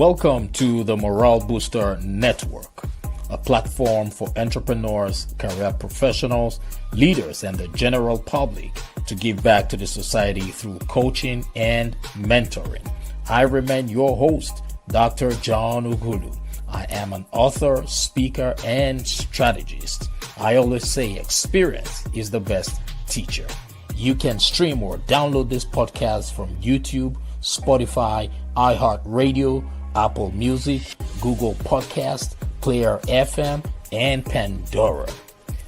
Welcome to the Morale Booster Network, a platform for entrepreneurs, career professionals, leaders, and the general public to give back to the society through coaching and mentoring. I remain your host, Dr. John Ugulu. I am an author, speaker, and strategist. I always say experience is the best teacher. You can stream or download this podcast from YouTube, Spotify, iHeartRadio, Apple Music, Google Podcast, Player FM, and Pandora.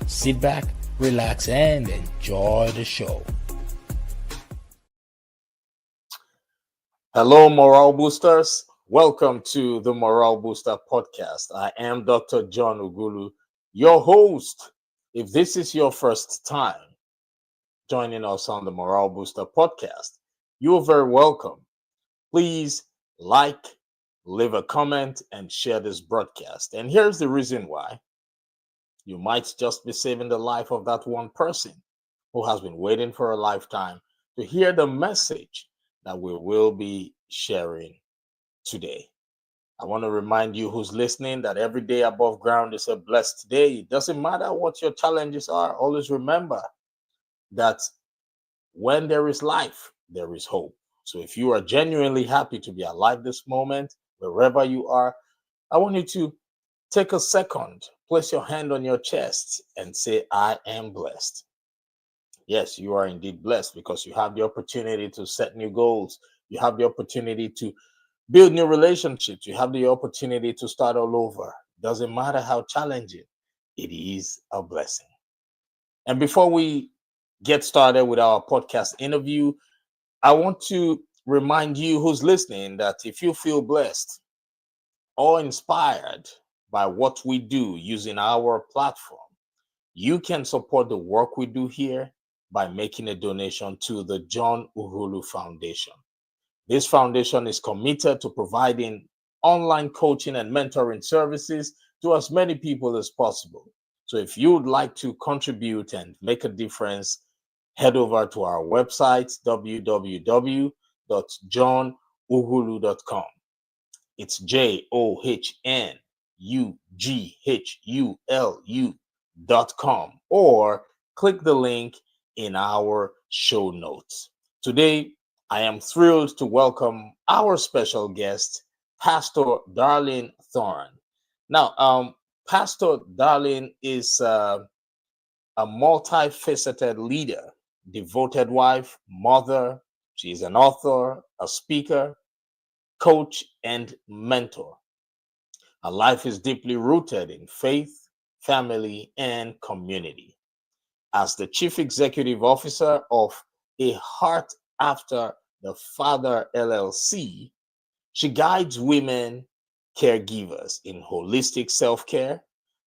Sit back, relax, and enjoy the show. Hello, Morale Boosters. Welcome to the Morale Booster Podcast. I am Dr. John Ugulu, your host. If this is your first time joining us on the Morale Booster Podcast, you are very welcome. Please like, leave a comment, and share this broadcast. And here's the reason why. You might just be saving the life of that one person who has been waiting for a lifetime to hear the message that we will be sharing today. I want to remind you who's listening that every day above ground is a blessed day. It doesn't matter what your challenges are. Always remember that when there is life, there is hope. So if you are genuinely happy to be alive this moment, wherever you are, I want you to take a second, place your hand on your chest and say, I am blessed. Yes, you are indeed blessed because you have the opportunity to set new goals. You have the opportunity to build new relationships. You have the opportunity to start all over. Doesn't matter how challenging, it is a blessing. And before we get started with our podcast interview, I want to remind you who's listening that if you feel blessed or inspired by what we do using our platform, you can support the work we do here by making a donation to the John Uhuru Foundation. This foundation is committed to providing online coaching and mentoring services to as many people as possible. So if you would like to contribute and make a difference, head over to our website, www.johnughulu.com. It's JOHNUGHULU.com, or click the link in our show notes. Today, I am thrilled to welcome our special guest, Pastor Darlene Thorne. Now, Pastor Darlene is a multifaceted leader, devoted wife, mother. She's an author, a speaker, coach, and mentor. Her life is deeply rooted in faith, family, and community. As the Chief Executive Officer of A Heart After the Father LLC, she guides women caregivers in holistic self-care.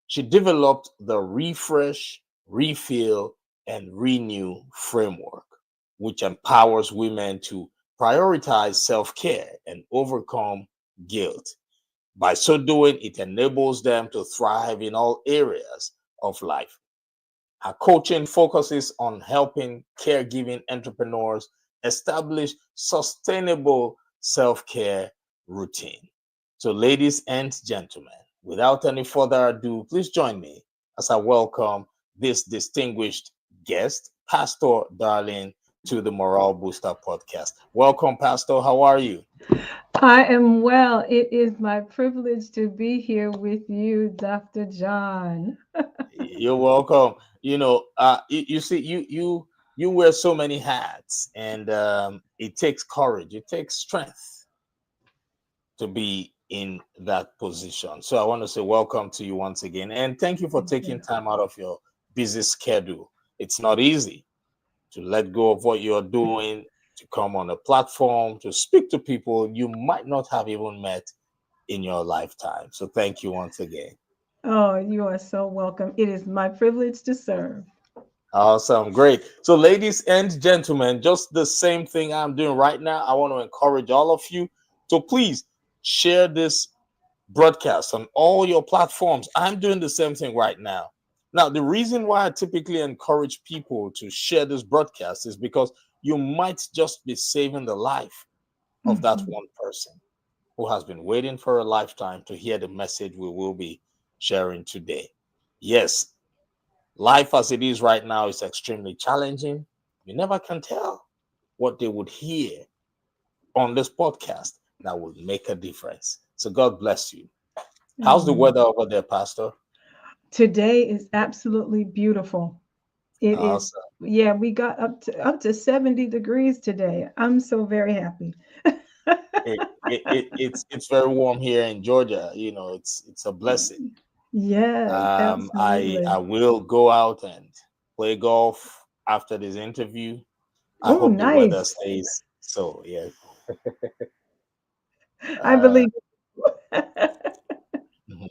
She developed the Refresh, Refill, and Renew framework, which empowers women to prioritize self-care and overcome guilt. By so doing, it enables them to thrive in all areas of life. Her coaching focuses on helping caregiving entrepreneurs establish sustainable self-care routine. So, ladies and gentlemen, without any further ado, please join me as I welcome this distinguished guest, Pastor Darlene, to the Morale Booster Podcast. Welcome, Pastor. How are you? I am well. It is my privilege to be here with you, Dr. John. You're welcome. You see, you wear so many hats, and it takes courage, it takes strength to be in that position. So I want to say welcome to you once again, and thank you for taking time out of your busy schedule. It's not easy to let go of what you're doing, to come on a platform, to speak to people you might not have even met in your lifetime. So thank you once again. Oh, you are so welcome. It is my privilege to serve. Awesome. Great. So, ladies and gentlemen, just the same thing I'm doing right now. I want to encourage all of you. So please share this broadcast on all your platforms. I'm doing the same thing right now. Now, the reason why I typically encourage people to share this broadcast is because you might just be saving the life of that one person. who has been waiting for a lifetime to hear the message we will be sharing today. Yes, life as it is right now is extremely challenging. You never can tell what they would hear on this podcast that would make a difference. So God bless you. How's the Amen. weather over there, Pastor? Today is absolutely beautiful. It is, Awesome. yeah, we got up to 70 degrees today. I'm so very happy. It's very warm here in Georgia. You know, it's a blessing. Yes, I absolutely. will go out and play golf after this interview. I Oh, hope the weather nice. stays so. Yeah. I Uh, believe. mhm.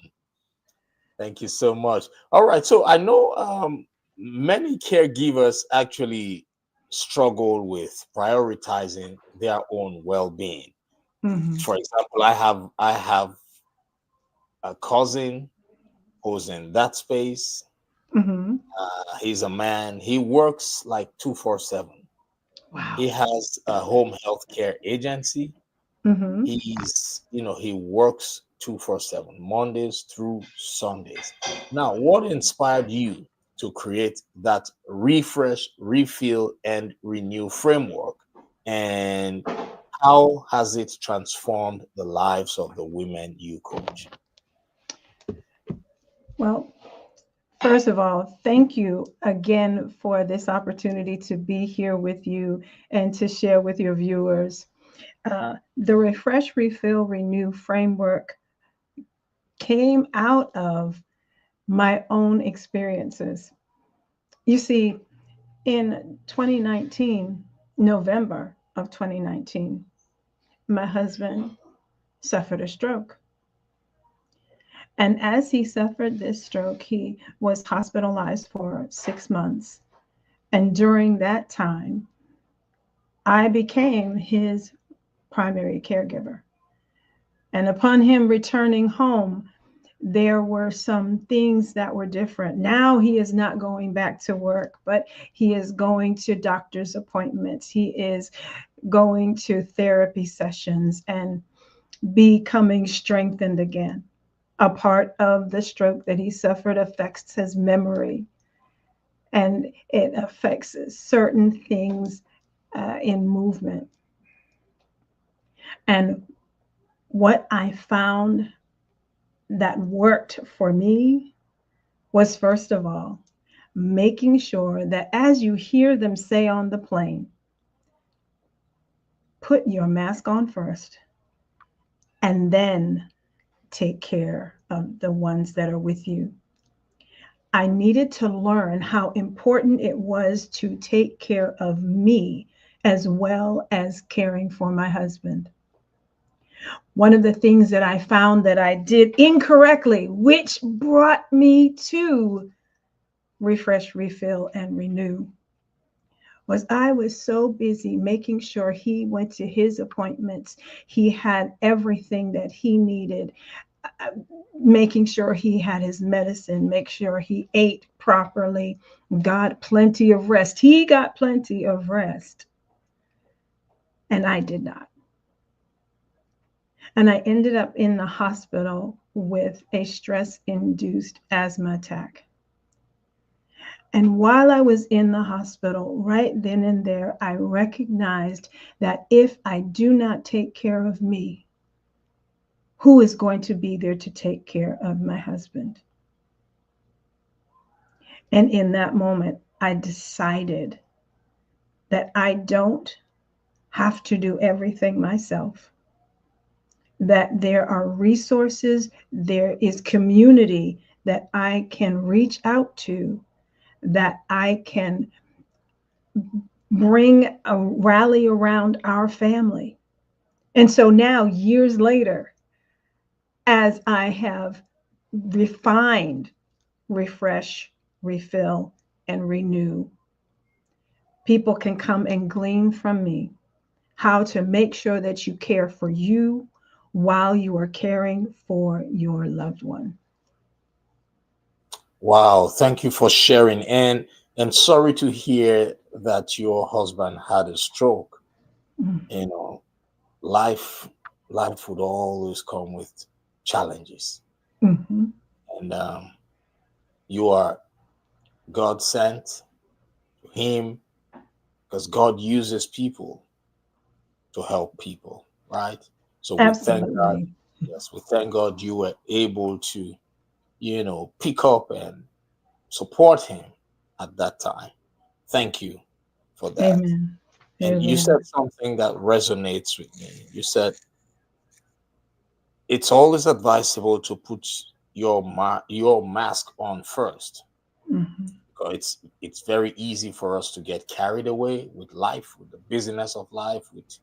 Thank you so much. All right. So I know many caregivers actually struggle with prioritizing their own well-being. Hmm. For example, I have a cousin who's in that space. Hmm. He's a man. He works like 247. He Wow. has a home health care agency. Hmm. He works 247, Mondays through Sundays. Now, what inspired you to create that refresh, refill, and renew framework? And how has it transformed the lives of the women you coach? Well, first of all, thank you again for this opportunity to be here with you and to share with your viewers. The Refresh, Refill, Renew framework came out of my own experiences. You see, in 2019, November of 2019, my husband suffered a stroke. And as he suffered this stroke, he was hospitalized for 6 months. And during that time, I became his primary caregiver. And upon him returning home, there were some things that were different. Now he is not going back to work, but he is going to doctor's appointments. He is going to therapy sessions and becoming strengthened again. A part of the stroke that he suffered affects his memory, and it affects certain things in movement. And what I found that worked for me was, first of all, making sure that as you hear them say on the plane, put your mask on first and then take care of the ones that are with you. I needed to learn how important it was to take care of me as well as caring for my husband. One of the things that I found that I did incorrectly, which brought me to refresh, refill, and renew, was I was so busy making sure he went to his appointments, he had everything that he needed, uh, making sure he had his medicine, make sure he ate properly, got plenty of rest. He got plenty of rest, and I did not. And I ended up in the hospital with a stress induced asthma attack. And while I was in the hospital, right then and there, I recognized that if I do not take care of me, who is going to be there to take care of my husband? And in that moment, I decided that I don't have to do everything myself, that there are resources, there is community that I can reach out to, that I can bring a rally around our family. And so now, years later, as I have refined, refresh, refill, and renew, people can come and glean from me how to make sure that you care for you while you are caring for your loved one. Wow, thank you for sharing. And sorry to hear that your husband had a stroke. Mm. You know, life life would always come with challenges. Mm-hmm. And you are God sent to Him because God uses people to help people, right? So we thank God. Absolutely. Yes, we thank God you were able to, pick up and support Him at that time. Thank you for that. Amen. And you said Amen. something that resonates with me. You said it's always advisable to put your mask on first. Mm-hmm. Because it's very easy for us to get carried away with life, with the busyness of life, with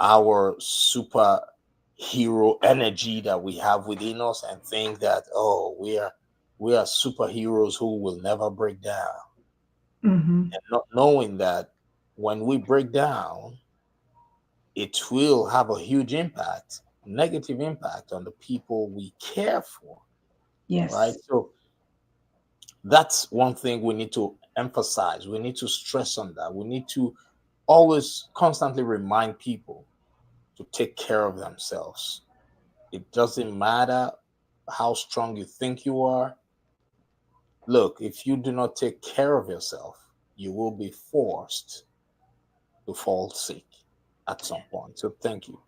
our superhero energy that we have within us, and think that, oh, we are superheroes who will never break down, Mm-hmm. and not knowing that when we break down, it will have a huge impact, negative impact on the people we care for, right? Yes. So that's one thing we need to emphasize. We need to stress on that. We need to always constantly remind people to take care of themselves. It doesn't matter how strong you think you are. Look, if you do not take care of yourself, you will be forced to fall sick at some point. So thank you.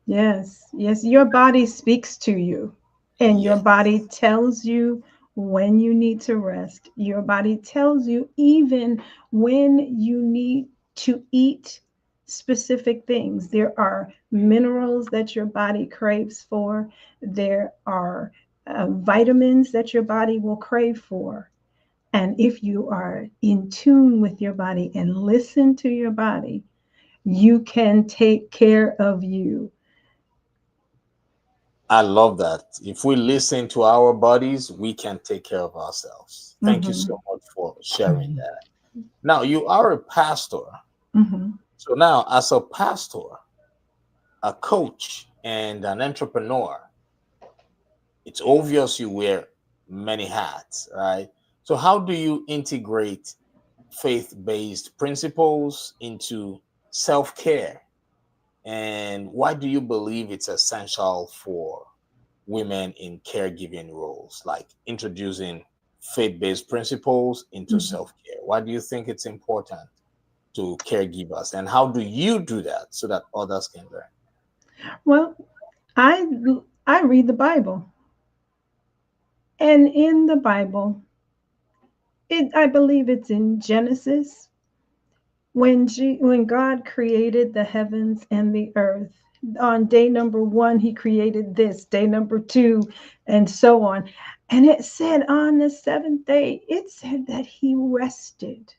Yes. Yes. Your body speaks to you, and your Yes, body tells you when you need to rest. Your body tells you even when you need to eat specific things. There are minerals that your body craves for, there are vitamins that your body will crave for. And if you are in tune with your body and listen to your body, you can take care of you. I love that. If we listen to our bodies, we can take care of ourselves. Thank you Mm-hmm. so much for sharing that. Now, you are a pastor. Mm-hmm. So now, as a pastor, a coach, and an entrepreneur, it's obvious you wear many hats, right? So, how do you integrate faith based principles into self care? And why do you believe it's essential for women in caregiving roles, like introducing faith based principles into Mm-hmm. self care? Why do you think it's important to caregivers? And how do you do that so that others can learn? Well, I I read the Bible, and in the Bible, I believe it's in Genesis when God created the heavens and the earth. On day number one, He created this. Day number two, and so on. And it said on the seventh day, it said that He rested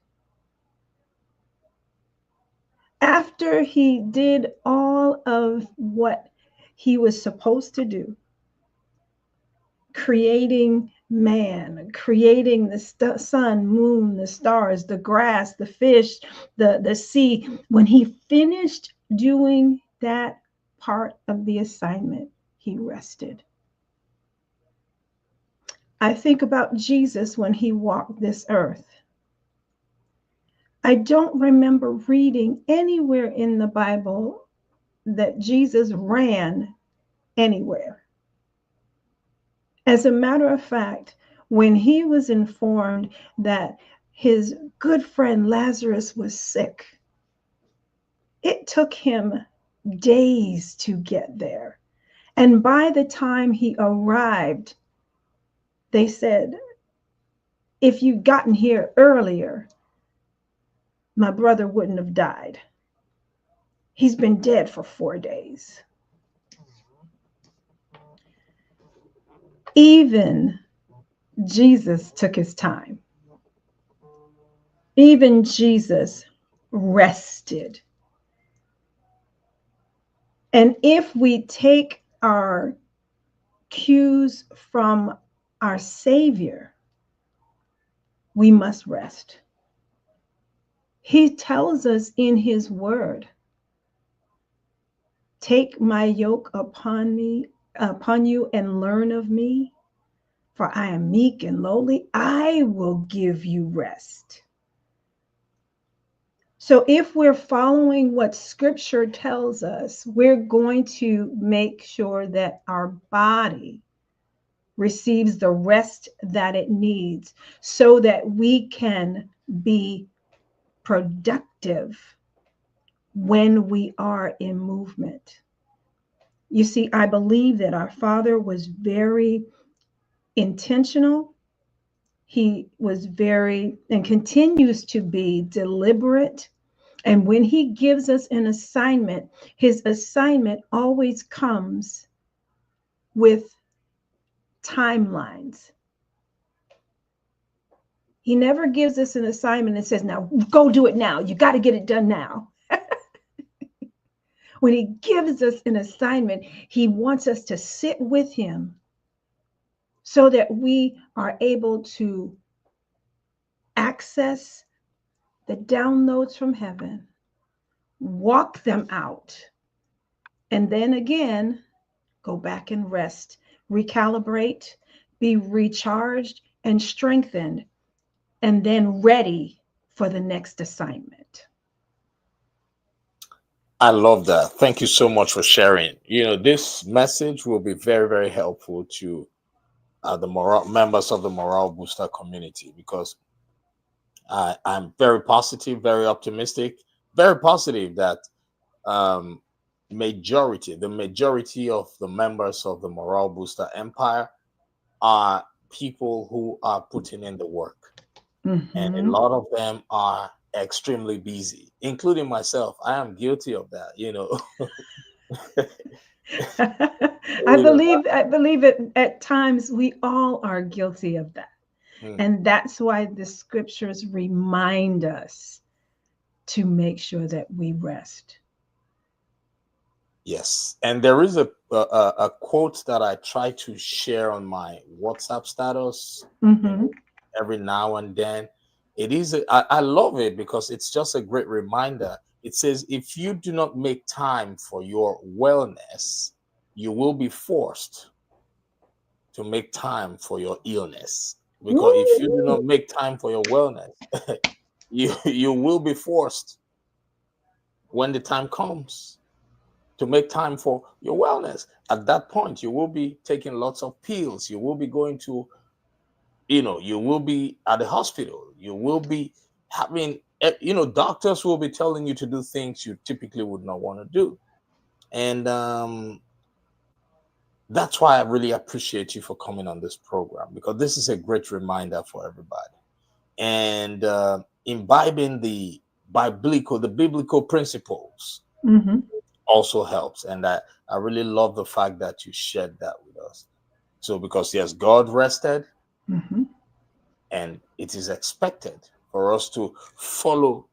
after He did all of what He was supposed to do, creating man, creating the sun, moon, the stars, the grass, the fish, the sea. When He finished doing that part of the assignment, He rested. I think about Jesus when He walked this earth. I don't remember reading anywhere in the Bible that Jesus ran anywhere. As a matter of fact, when He was informed that his good friend Lazarus was sick, it took Him days to get there. And by the time He arrived, they said, if you'd gotten here earlier, my brother wouldn't have died. He's been dead for 4 days. Even Jesus took His time. Even Jesus rested. And if we take our cues from our Savior, we must rest. He tells us in His word, take my yoke upon you, and learn of me, for I am meek and lowly. I will give you rest. So if we're following what scripture tells us, we're going to make sure that our body receives the rest that it needs so that we can be productive when we are in movement. You see, I believe that our Father was very intentional. He was very and continues to be deliberate. And when he gives us an assignment, his assignment always comes with timelines. He never gives us an assignment and says, now go do it now. You got to get it done now. When he gives us an assignment, he wants us to sit with him so that we are able to access the downloads from heaven, walk them out, and then again, go back and rest, recalibrate, be recharged and strengthened, and then ready for the next assignment. I love that. Thank you so much for sharing. This message will be very, very helpful to the members of the Morale Booster community, because I'm very positive, very optimistic, very positive that um, the majority of the members of the Morale Booster Empire are people who are putting in the work. And a Mm-hmm. lot of them are extremely busy, including myself. I am guilty of that. I You know, believe at times we all are guilty of that. hmm, And that's why the scriptures remind us to make sure that we rest. yes, and there is a quote that I try to share on my WhatsApp status. You Mm-hmm. know, every now and then. I love it because it's just a great reminder. It says, if you do not make time for your wellness, you will be forced to make time for your illness. Because if you do Woo! not make time for your wellness, you will be forced when the time comes to make time for your wellness. At that point, you will be taking lots of pills. You will be going to, you will be at the hospital. You will be having, doctors will be telling you to do things you typically would not want to do. And that's why I really appreciate you for coming on this program, because this is a great reminder for everybody. And imbibing the biblical principles Mm-hmm. also helps. And I really love the fact that you shared that with us. So, because yes, God rested, Mm-hmm. and it is expected for us to follow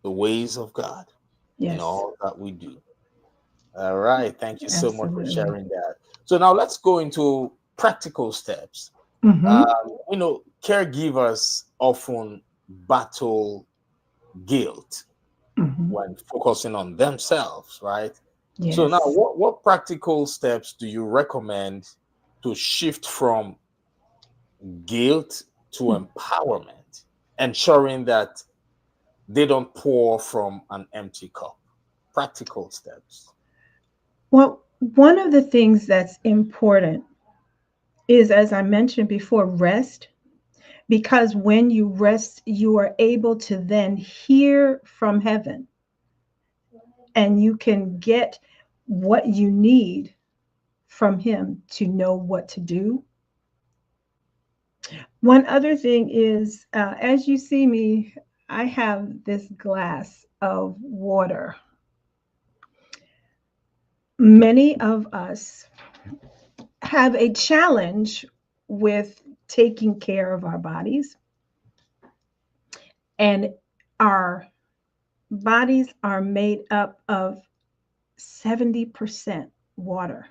the ways of God in Yes, all that we do. All right. Thank you so much for absolutely. sharing that. So, now let's go into practical steps. Mm-hmm. Caregivers often battle guilt Mm-hmm. when focusing on themselves, right? So now, Yes. what practical steps do you recommend to shift from guilt to empowerment, ensuring that they don't pour from an empty cup? Practical steps. Well, one of the things that's important is, as I mentioned before, rest. Because when you rest, you are able to then hear from heaven and you can get what you need from him to know what to do. One other thing is, as you see me, I have this glass of water. Many of us have a challenge with taking care of our bodies, and our bodies are made up of 70% water.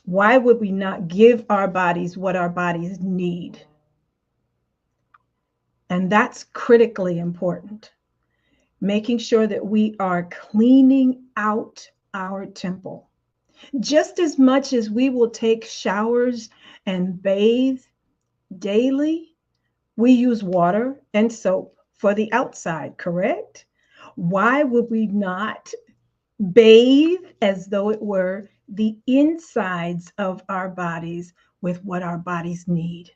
Why would we not give our bodies what our bodies need? And that's critically important. Making sure that we are cleaning out our temple. Just as much as we will take showers and bathe daily, we use water and soap for the outside, correct? Why would we not bathe as though it were the insides of our bodies with what our bodies need?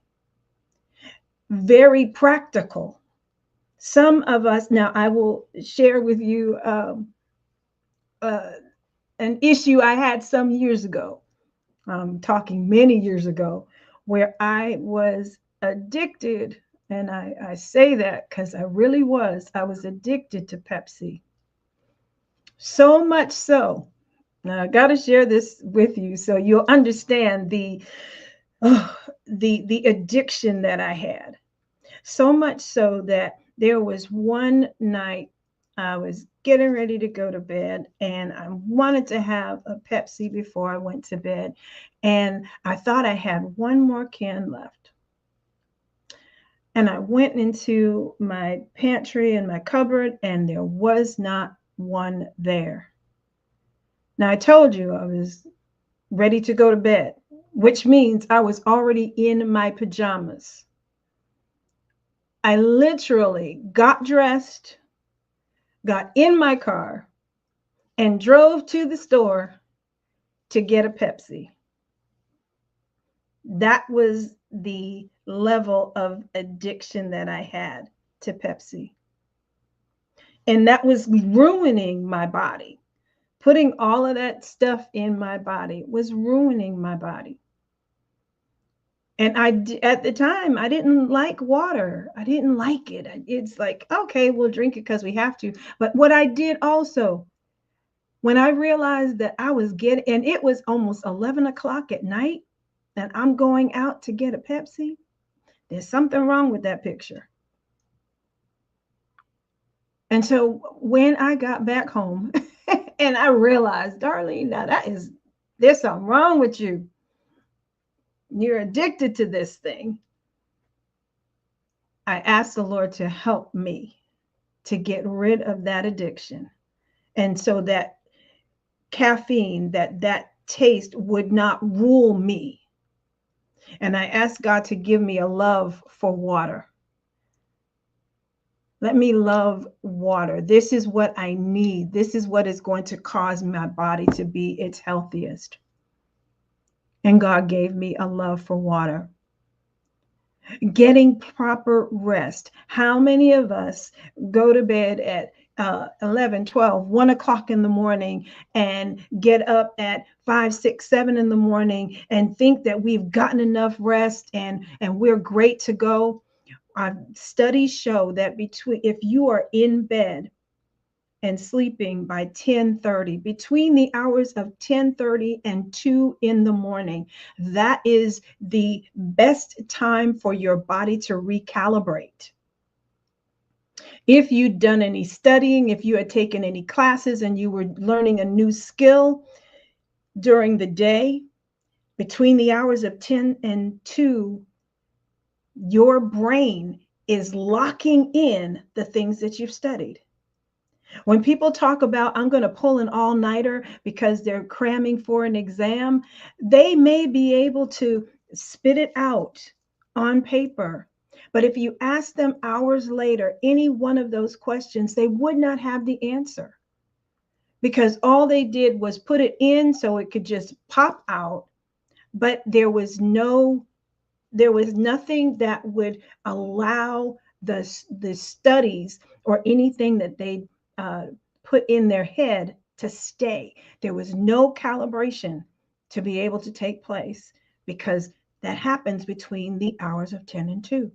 Very practical. Some of us, now I will share with you uh, an issue I had some years ago, talking many years ago, where I was addicted. And I say that because I was addicted to Pepsi. So much so, now I got to share this with you so you'll understand oh, the addiction that I had. So much so that there was one night I was getting ready to go to bed and I wanted to have a Pepsi before I went to bed. And I thought I had one more can left. And I went into my pantry and my cupboard, and there was not one there. Now, I told you I was ready to go to bed, which means I was already in my pajamas. I literally got dressed, got in my car, and drove to the store to get a Pepsi. That was the level of addiction that I had to Pepsi. And that was ruining my body. Putting all of that stuff in my body was ruining my body. And at the time, I didn't like water. I didn't like it. It's like, okay, we'll drink it because we have to. But what I did also, when I realized that I was getting, and it was almost 11 o'clock at night, and I'm going out to get a Pepsi, there's something wrong with that picture. And so when I got back home and I realized, Darlene, now there's something wrong with you. You're addicted to this thing. I asked the Lord to help me to get rid of that addiction. And so that caffeine, that taste would not rule me. And I asked God to give me a love for water. Let me love water. This is what I need. This is what is going to cause my body to be its healthiest. And God gave me a love for water. Getting proper rest. How many of us go to bed at 11, 12, 1 o'clock in the morning and get up at 5, 6, 7 in the morning and think that we've gotten enough rest and we're great to go? Studies show that if you are in bed and sleeping by 10:30, between the hours of 10:30 and 2 in the morning, that is the best time for your body to recalibrate. If you'd done any studying, if you had taken any classes and you were learning a new skill during the day, between the hours of 10 and 2, your brain is locking in the things that you've studied. When people talk about, I'm going to pull an all-nighter because they're cramming for an exam, they may be able to spit it out on paper. But if you ask them hours later, any one of those questions, they would not have the answer because all they did was put it in so it could just pop out. But there was nothing that would allow the studies or anything that they put in their head to stay. There was no calibration to be able to take place because that happens between the hours of 10 and 2.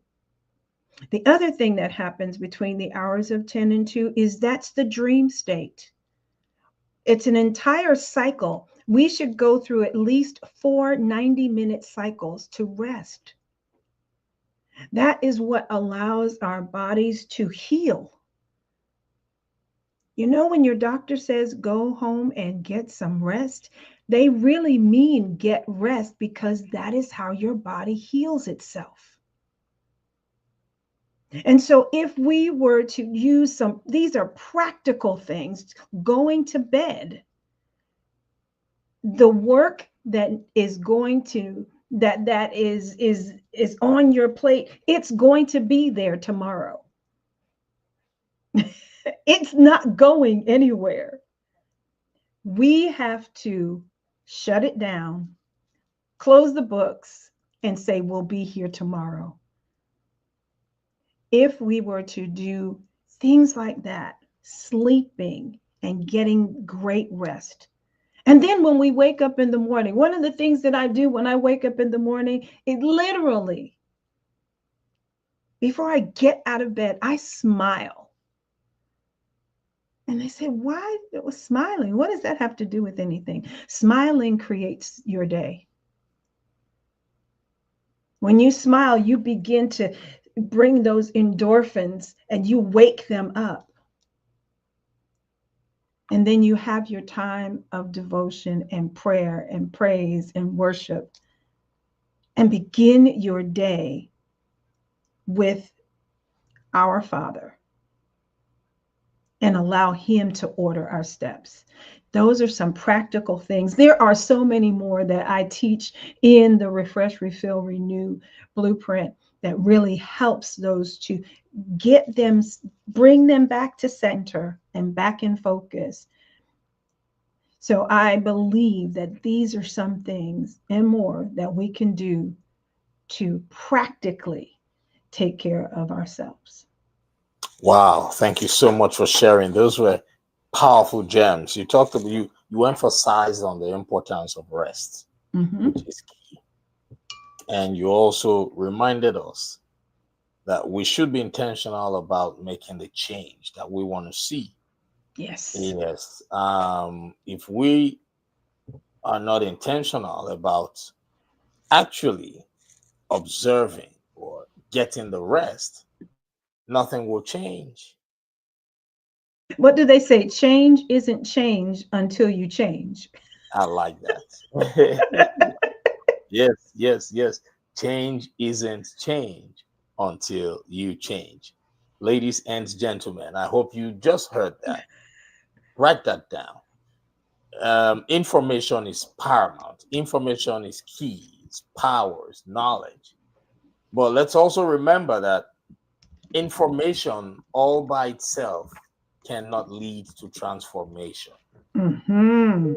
The other thing that happens between the hours of 10 and 2 is that's the dream state. It's an entire cycle. We should go through at least 4 90-minute cycles to rest. That is what allows our bodies to heal. You know, when your doctor says go home and get some rest, they really mean get rest because that is how your body heals itself. And so if we were to use these are practical things, going to bed, the work that is going to, that is on your plate, it's going to be there tomorrow. It's not going anywhere. We have to shut it down, close the books, and say, we'll be here tomorrow. If we were to do things like that, sleeping and getting great rest. And then when we wake up in the morning, one of the things that I do when I wake up in the morning, it literally, before I get out of bed, I smile. And they say, why it was smiling? What does that have to do with anything? Smiling creates your day. When you smile, you begin to bring those endorphins and you wake them up. And then you have your time of devotion and prayer and praise and worship and begin your day with our Father and allow Him to order our steps. Those are some practical things. There are so many more that I teach in the Refresh, Refill, Renew blueprint that really helps those to get them, bring them back to center and back in focus. So I believe that these are some things and more that we can do to practically take care of ourselves. Wow, thank you so much for sharing. Those were powerful gems. You talked about you emphasized on the importance of rest, Mm-hmm. which is key. And you also reminded us that we should be intentional about making the change that we want to see. Yes. Yes. If we are not intentional about actually observing or getting the rest, nothing will change. What do they say? Change isn't change until you change. I like that. Yes, yes, yes. Change isn't change until you change. Ladies and gentlemen, I hope you just heard that. Write that down. Information is paramount. Information is key. It's power, it's knowledge. But let's also remember that information all by itself cannot lead to transformation. Mm-hmm.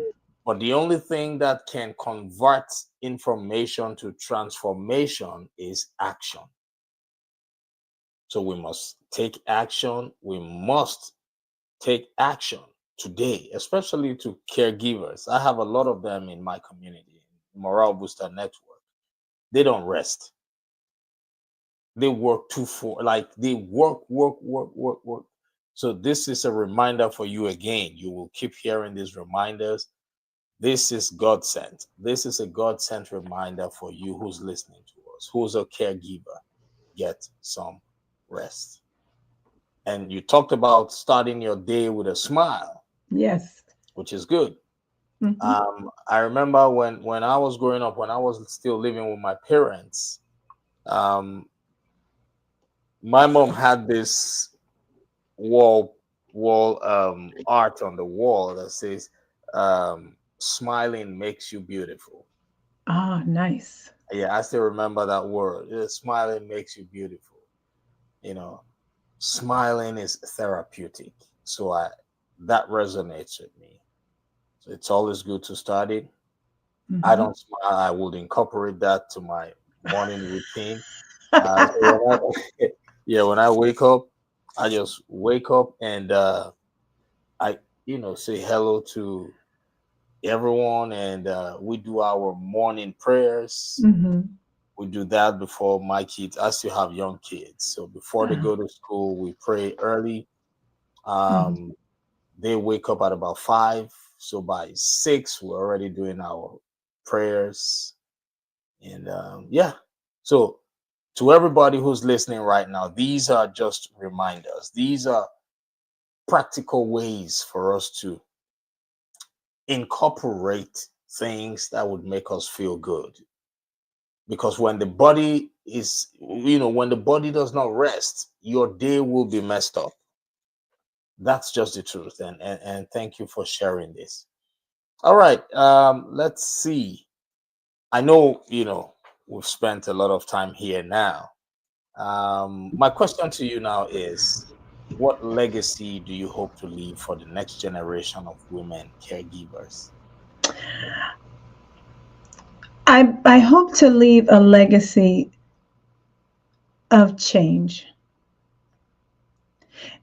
But the only thing that can convert information to transformation is action. So we must take action. We must take action today, especially to caregivers. I have a lot of them in my community, Morale Booster Network. They don't rest. They work like they work, work, work, work, work. So this is a reminder for you again. You will keep hearing these reminders. This is God sent. This is a God sent reminder for you who's listening to us, who's a caregiver. Get some rest. And you talked about starting your day with a smile, Yes. which is good. Mm-hmm. I remember when I was growing up, when I was still living with my parents, um, my mom had this wall art on the wall that says, "Smiling makes you beautiful." Ah, nice. Yeah, I still remember that word. Yeah, smiling makes you beautiful. You know, smiling is therapeutic. So I that resonates with me. So it's always good to start it. I Mm-hmm. don't smile. I would incorporate that to my morning routine. So when yeah, when I wake up, I just wake up and I, say hello to everyone, and we do our morning prayers. Mm-hmm. We do that before my kids. I still have young kids, so before they Ah, go to school, we pray early. mm-hmm. Um, they wake up at about 5, so by 6, we're already doing our prayers, and yeah. So to everybody who's listening right now, these are just reminders. These are practical ways for us to incorporate things that would make us feel good, because when the body is, when the body does not rest, your day will be messed up. That's just the truth. And thank you for sharing this. All right, let's see. I know, we've spent a lot of time here now. My question to you now is, What legacy do you hope to leave for the next generation of women caregivers? I hope to leave a legacy of change,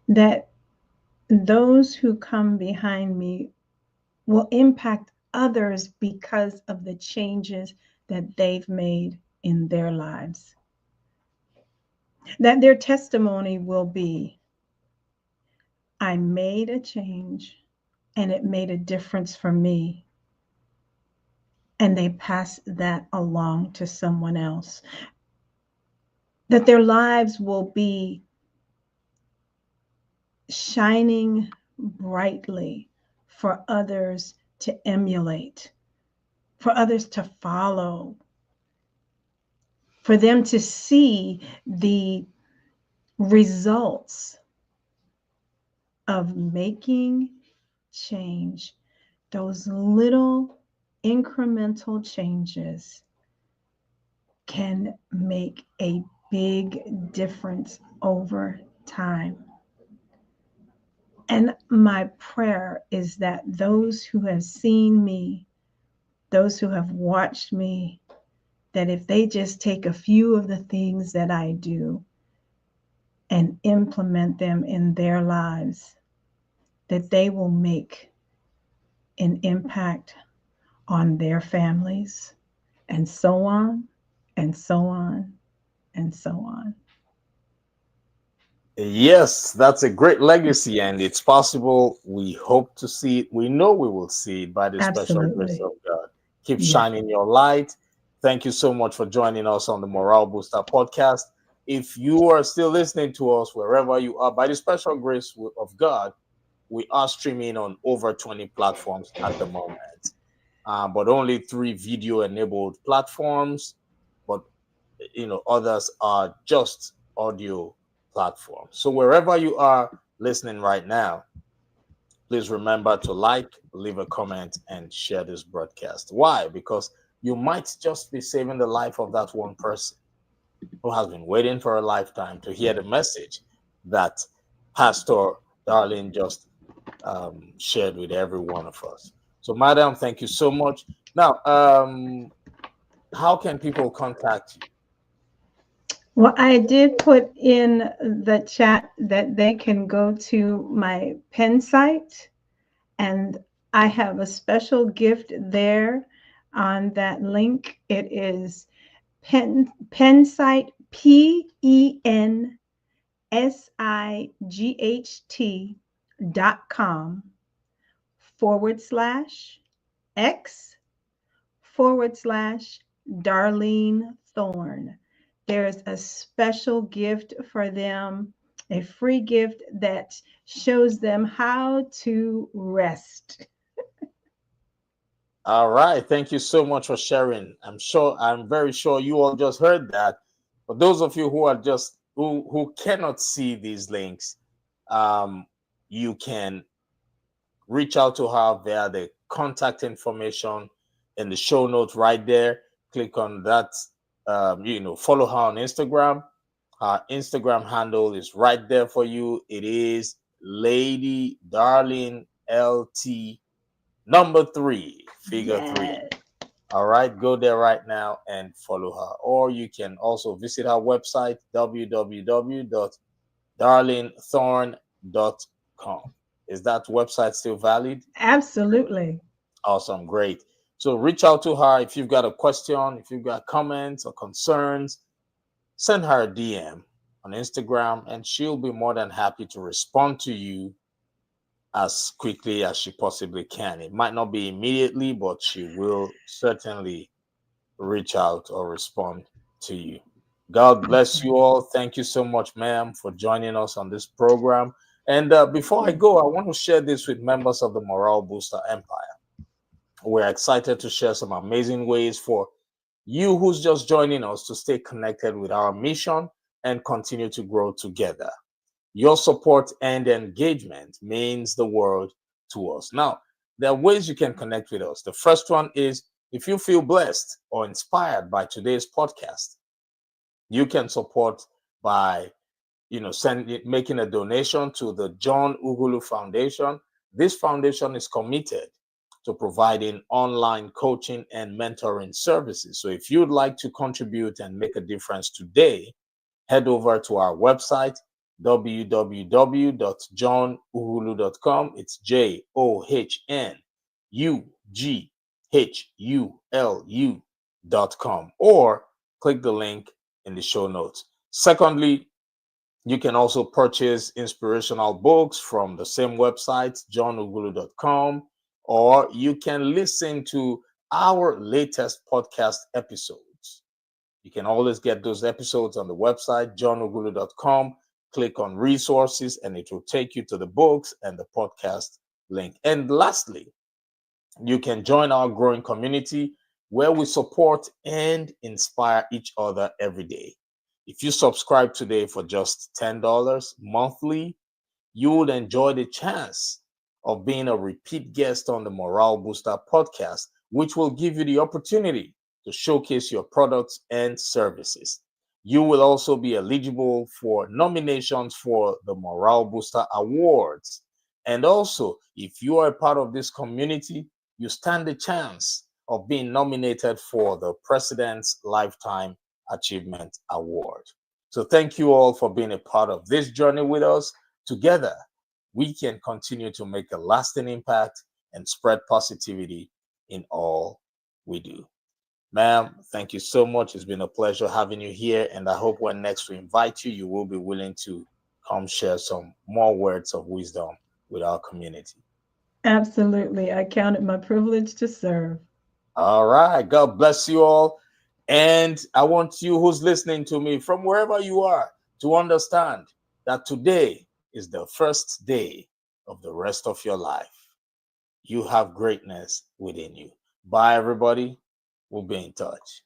that those who come behind me will impact others because of the changes that they've made in their lives. That their testimony will be, I made a change and it made a difference for me. And they pass that along to someone else. That their lives will be shining brightly for others to emulate, for others to follow, for them to see the results of making change. Those little incremental changes can make a big difference over time. And my prayer is that those who have seen me, those who have watched me, that if they just take a few of the things that I do and implement them in their lives, that they will make an impact on their families, and so on, and so on, and so on. Yes, that's a great legacy, and it's possible. We hope to see it. We know we will see it by the special grace Absolutely. of God. Keep Yes. shining your light. Thank you so much for joining us on the Morale Booster podcast. If you are still listening to us wherever you are, by the special grace of God, we are streaming on over 20 platforms at the moment, but only three video enabled platforms. But others are just audio platforms. So wherever you are listening right now, please remember to like, leave a comment, and share this broadcast. Why? Because you might just be saving the life of that one person who has been waiting for a lifetime to hear the message that Pastor Darlene just shared with every one of us. So, madam, thank you so much. Now, how can people contact you? Well, I did put in the chat that they can go to my pen site, and I have a special gift there on that link. It is pen site, PensightPen.com/X/Darlene Thorne. There's a special gift for them, a free gift that shows them how to rest. All right. Thank you so much for sharing. I'm very sure you all just heard that. For those of you who are just who cannot see these links, um, you can reach out to her via the contact information in the show notes right there. Click on that. Follow her on Instagram. Her Instagram handle is right there for you. It is Lady Darlene LT number 3, figure 3. Yes. All right, go there right now and follow her. Or you can also visit her website, www.darlenethorne.com. Is that website still valid? Absolutely. Awesome, great. So reach out to her if you've got a question, if you've got comments or concerns, send her a DM on Instagram, and she'll be more than happy to respond to you as quickly as she possibly can. It might not be immediately, but she will certainly reach out or respond to you. God bless you all. Thank you so much, ma'am, for joining us on this program. And before I go, I want to share this with members of the Morale Booster Empire. We're excited to share some amazing ways for you who's just joining us to stay connected with our mission and continue to grow together. Your support and engagement means the world to us. Now, there are ways you can connect with us. The first one is if you feel blessed or inspired by today's podcast, you can support by making a donation to the John Ugulu Foundation. This foundation is committed to providing online coaching and mentoring services. So if you'd like to contribute and make a difference today, head over to our website, www.johnugulu.com. It's JOHNUGHULU.com, or click the link in the show notes. Secondly, you can also purchase inspirational books from the same website, johnugulu.com, or you can listen to our latest podcast episodes. You can always get those episodes on the website, johnugulu.com. Click on resources, and it will take you to the books and the podcast link. And lastly, you can join our growing community where we support and inspire each other every day. If you subscribe today for just $10 monthly, you would enjoy the chance of being a repeat guest on the Morale Booster podcast, which will give you the opportunity to showcase your products and services. You will also be eligible for nominations for the Morale Booster Awards. And also, if you are a part of this community, you stand the chance of being nominated for the President's Lifetime Achievement Award. So thank you all for being a part of this journey with us. Together, we can continue to make a lasting impact and spread positivity in all we do. Ma'am, thank you so much. It's been a pleasure having you here, and I hope when next we invite you, you will be willing to come share some more words of wisdom with our community. Absolutely. I count it my privilege to serve. All right. God bless you all. And I want you who's listening to me from wherever you are to understand that today is the first day of the rest of your life. You have greatness within you. Bye, everybody. We'll be in touch.